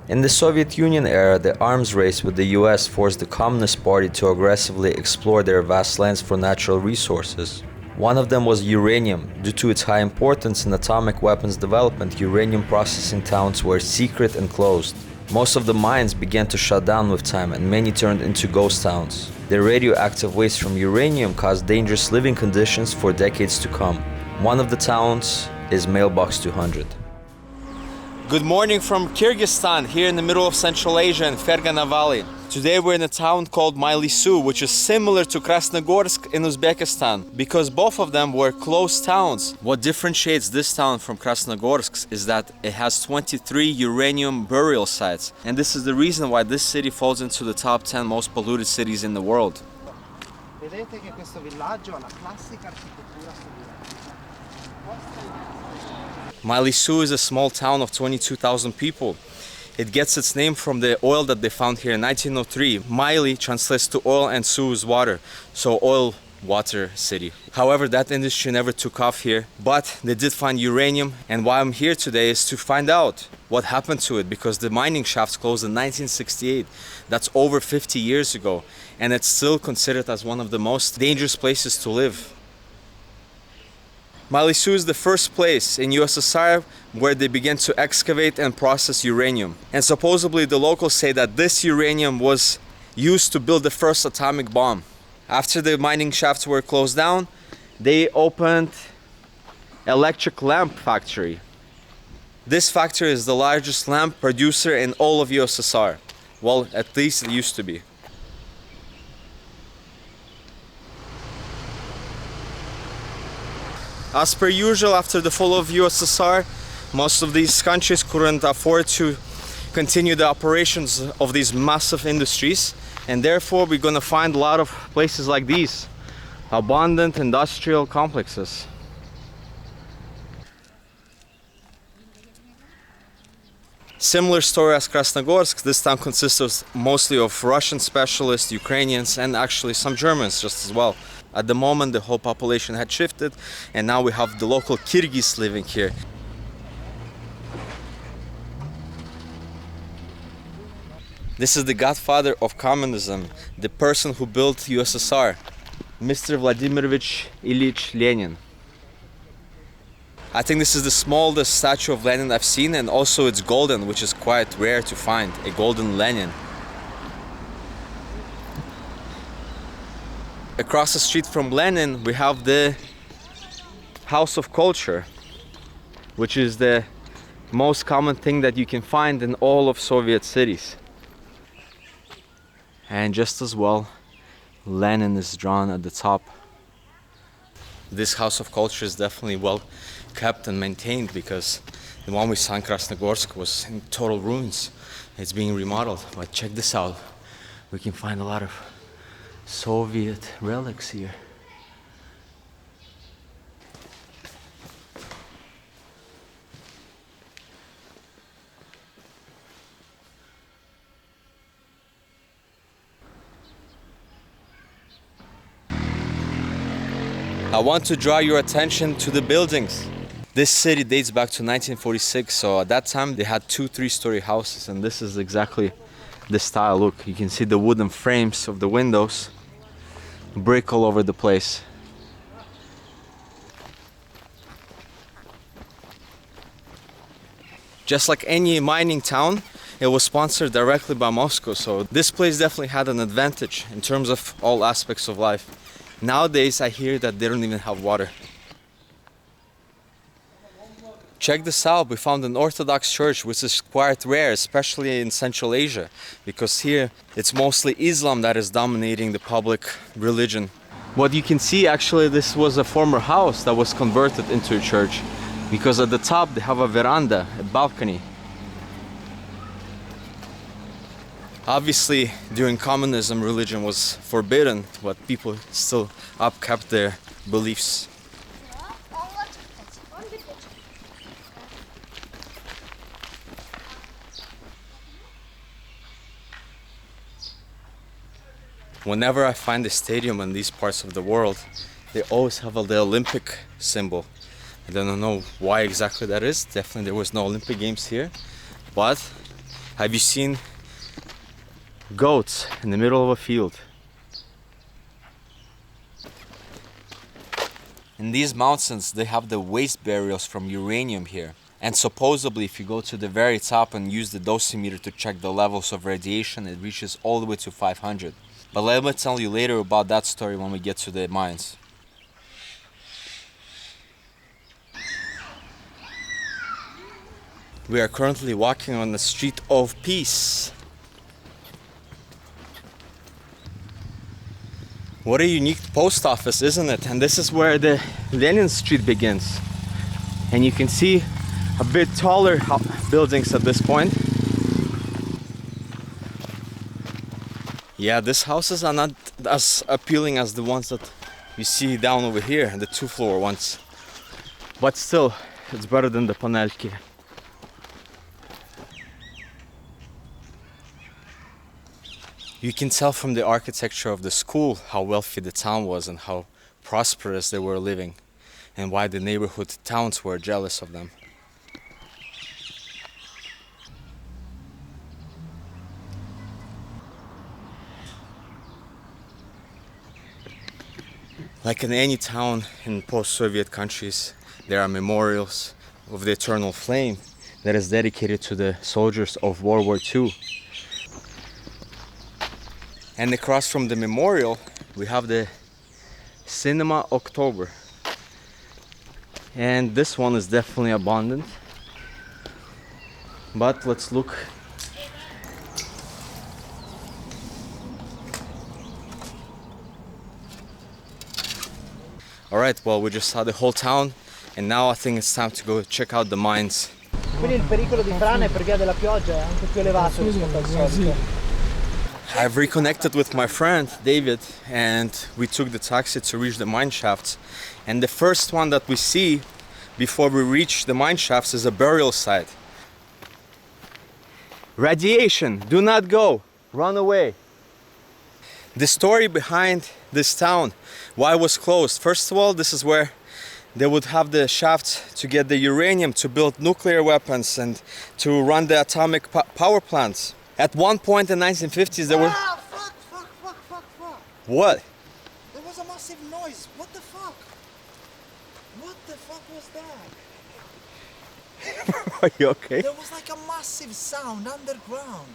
In the Soviet Union era, the arms race with the US forced the Communist Party to aggressively explore their vast lands for natural resources. One of them was uranium. Due to its high importance in atomic weapons development, uranium processing towns were secret and closed. Most of the mines began to shut down with time, and many turned into ghost towns. The radioactive waste from uranium caused dangerous living conditions for decades to come. One of the towns is Mailbox 200. Good morning from Kyrgyzstan, here in the middle of Central Asia in Fergana Valley. Today we're in a town called Mailuu-Suu, which is similar to Krasnogorsk in Uzbekistan, because both of them were closed towns. What differentiates this town from Krasnogorsk is that it has 23 uranium burial sites, and this is the reason why this city falls into the top 10 most polluted cities in the world. Vedete che questo villaggio ha la classica architettura Mailuu-Suu is a small town of 22,000 people. It gets its name from the oil that they found here in 1903. Maili translates to oil and Suu is water, so oil water city. However, that industry never took off here, but they did find uranium, and why I'm here today is to find out what happened to it, because the mining shafts closed in 1968. That's over 50 years ago, and it's still considered as one of the most dangerous places to live. Mailuu-Suu is the first place in USSR where they began to excavate and process uranium. And supposedly the locals say that this uranium was used to build the first atomic bomb. After the mining shafts were closed down, they opened electric lamp factory. This factory is the largest lamp producer in all of USSR. Well, at least it used to be. As per usual, after the fall of USSR, most of these countries couldn't afford to continue the operations of these massive industries, and therefore we're gonna find a lot of places like these, abundant industrial complexes. Similar story as Krasnogorsk, this town consists mostly of Russian specialists, Ukrainians, and actually some Germans just as well. At the moment, the whole population had shifted, and now we have the local Kyrgyz living here. This is the godfather of communism, the person who built USSR, Mr. Vladimirovich Ilyich Lenin. I think this is the smallest statue of Lenin I've seen, and also it's golden, which is quite rare to find, a golden Lenin. Across the street from Lenin, we have the House of Culture, which is the most common thing that you can find in all of Soviet cities. And just as well, Lenin is drawn at the top. This House of Culture is definitely well kept and maintained, because the one we saw in Krasnogorsk was in total ruins. It's being remodeled, but check this out. We can find a lot of Soviet relics here. I want to draw your attention to the buildings. This city dates back to 1946, so at that time they had 2 3-story houses, and this is exactly the style. Look, you can see the wooden frames of the windows, brick all over the place. Just like any mining town, it was sponsored directly by Moscow, so this place definitely had an advantage in terms of all aspects of life. Nowadays, I hear that they don't even have water. Check this out, we found an Orthodox church, which is quite rare, especially in Central Asia, because here it's mostly Islam that is dominating the public religion. What you can see, actually, this was a former house that was converted into a church, because at the top they have a veranda, a balcony. Obviously, during communism, religion was forbidden, but people still upkept their beliefs. Whenever I find a stadium in these parts of the world, they always have the Olympic symbol. I don't know why exactly that is. Definitely there was no Olympic Games here, but Have you seen goats in the middle of a field? In these mountains, they have the waste burials from uranium here. And supposedly, if you go to the very top and use the dosimeter to check the levels of radiation, it reaches all the way to 500. But let me tell you later about that story when we get to the mines. We are currently walking on the street of peace. What a unique post office, isn't it? And this is where the Lenin Street begins. And you can see a bit taller buildings at this point. Yeah, these houses are not as appealing as the ones that you see down over here, the 2-floor ones. But still, it's better than the panelki. You can tell from the architecture of the school how wealthy the town was and how prosperous they were living, and why the neighborhood towns were jealous of them. Like in any town in post-Soviet countries, there are memorials of the eternal flame that is dedicated to the soldiers of World War II. And across from the memorial, we have the Cinema October. And this one is definitely abundant. But let's look. Alright, well, we just saw the whole town, and now I think it's time to go check out the mines. Quindi il pericolo di frane per via della pioggia è anche più elevato rispetto al solito. I've reconnected with my friend David, and we took the taxi to reach the mine shafts. And the first one that we see before we reach the mine shafts is a burial site. Radiation, do not go, run away. The story behind this town, why it was closed. First of all, this is where they would have the shafts to get the uranium to build nuclear weapons and to run the atomic power plants. At one point in the 1950s, there were... Fuck. What? There was a massive noise. What the fuck? What the fuck was that? Are you okay? There was like a massive sound underground.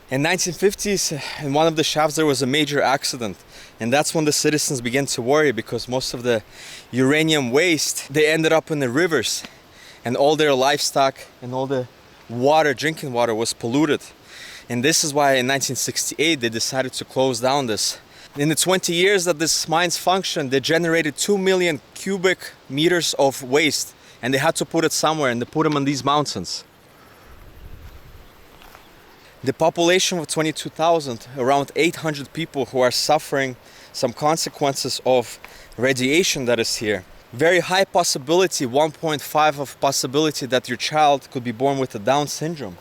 In 1950s, in one of the shafts, there was a major accident. And that's when the citizens began to worry, because most of the uranium waste, they ended up in the rivers. And all their livestock and all the water, drinking water, was polluted. And this is why in 1968 they decided to close down this. In the 20 years that this mines functioned, they generated 2 million cubic meters of waste, and they had to put it somewhere, and they put them on these mountains. The population of 22,000, around 800 people who are suffering some consequences of radiation that is here. Very high possibility, 1.5 of possibility that your child could be born with a Down syndrome.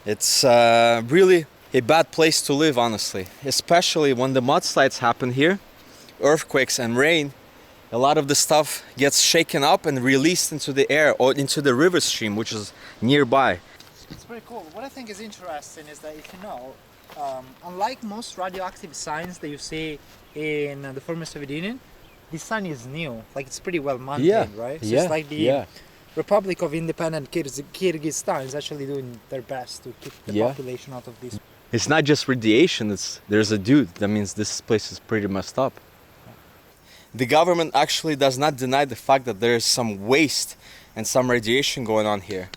It's really a bad place to live, honestly. Especially when the mudslides happen here, earthquakes and rain, a lot of the stuff gets shaken up and released into the air or into the river stream, which is nearby. It's pretty cool. What I think is interesting is that, if you know, unlike most radioactive signs that you see in the former Soviet Union, this sign is new. Like, it's pretty well maintained, right? So it's like the Republic of Independent Kyrgyzstan is actually doing their best to keep the population out of this. It's not just radiation, there's a dude. That means this place is pretty messed up. The government actually does not deny the fact that there is some waste and some radiation going on here.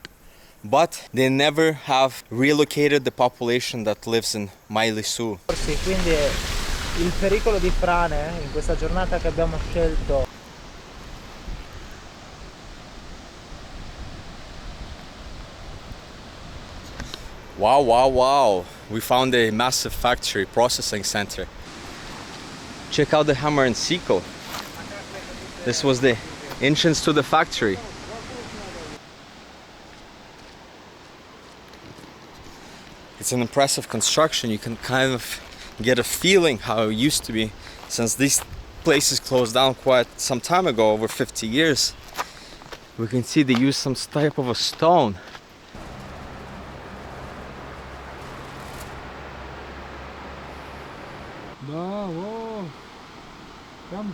But they never have relocated the population that lives in Mailuu-Suu. Quindi il pericolo di frane in questa giornata che abbiamo scelto. Wow. We found a massive factory processing center. Check out the hammer and sickle. This was the entrance to the factory. It's an impressive construction. You can kind of get a feeling how it used to be, since these places closed down quite some time ago, over 50 years. We can see they use some type of a stone. Да, вот. Прям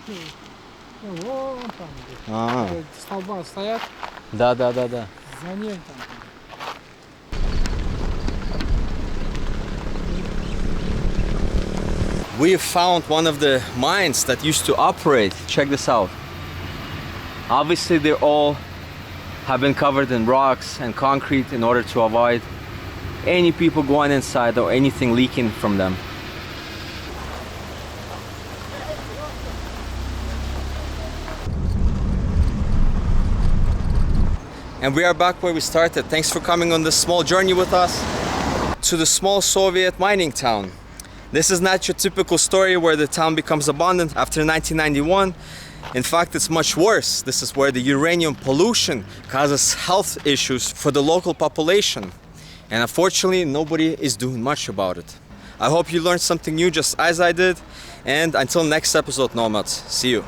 вон там. А, Столба стоят, да. за ним там. We have found one of the mines that used to operate. Check this out. Obviously, they all have been covered in rocks and concrete in order to avoid any people going inside or anything leaking from them. And we are back where we started. Thanks for coming on this small journey with us to the small Soviet mining town. This is not your typical story where the town becomes abandoned after 1991. In fact, it's much worse. This is where the uranium pollution causes health issues for the local population. And unfortunately, nobody is doing much about it. I hope you learned something new just as I did. And until next episode, Nomads, see you.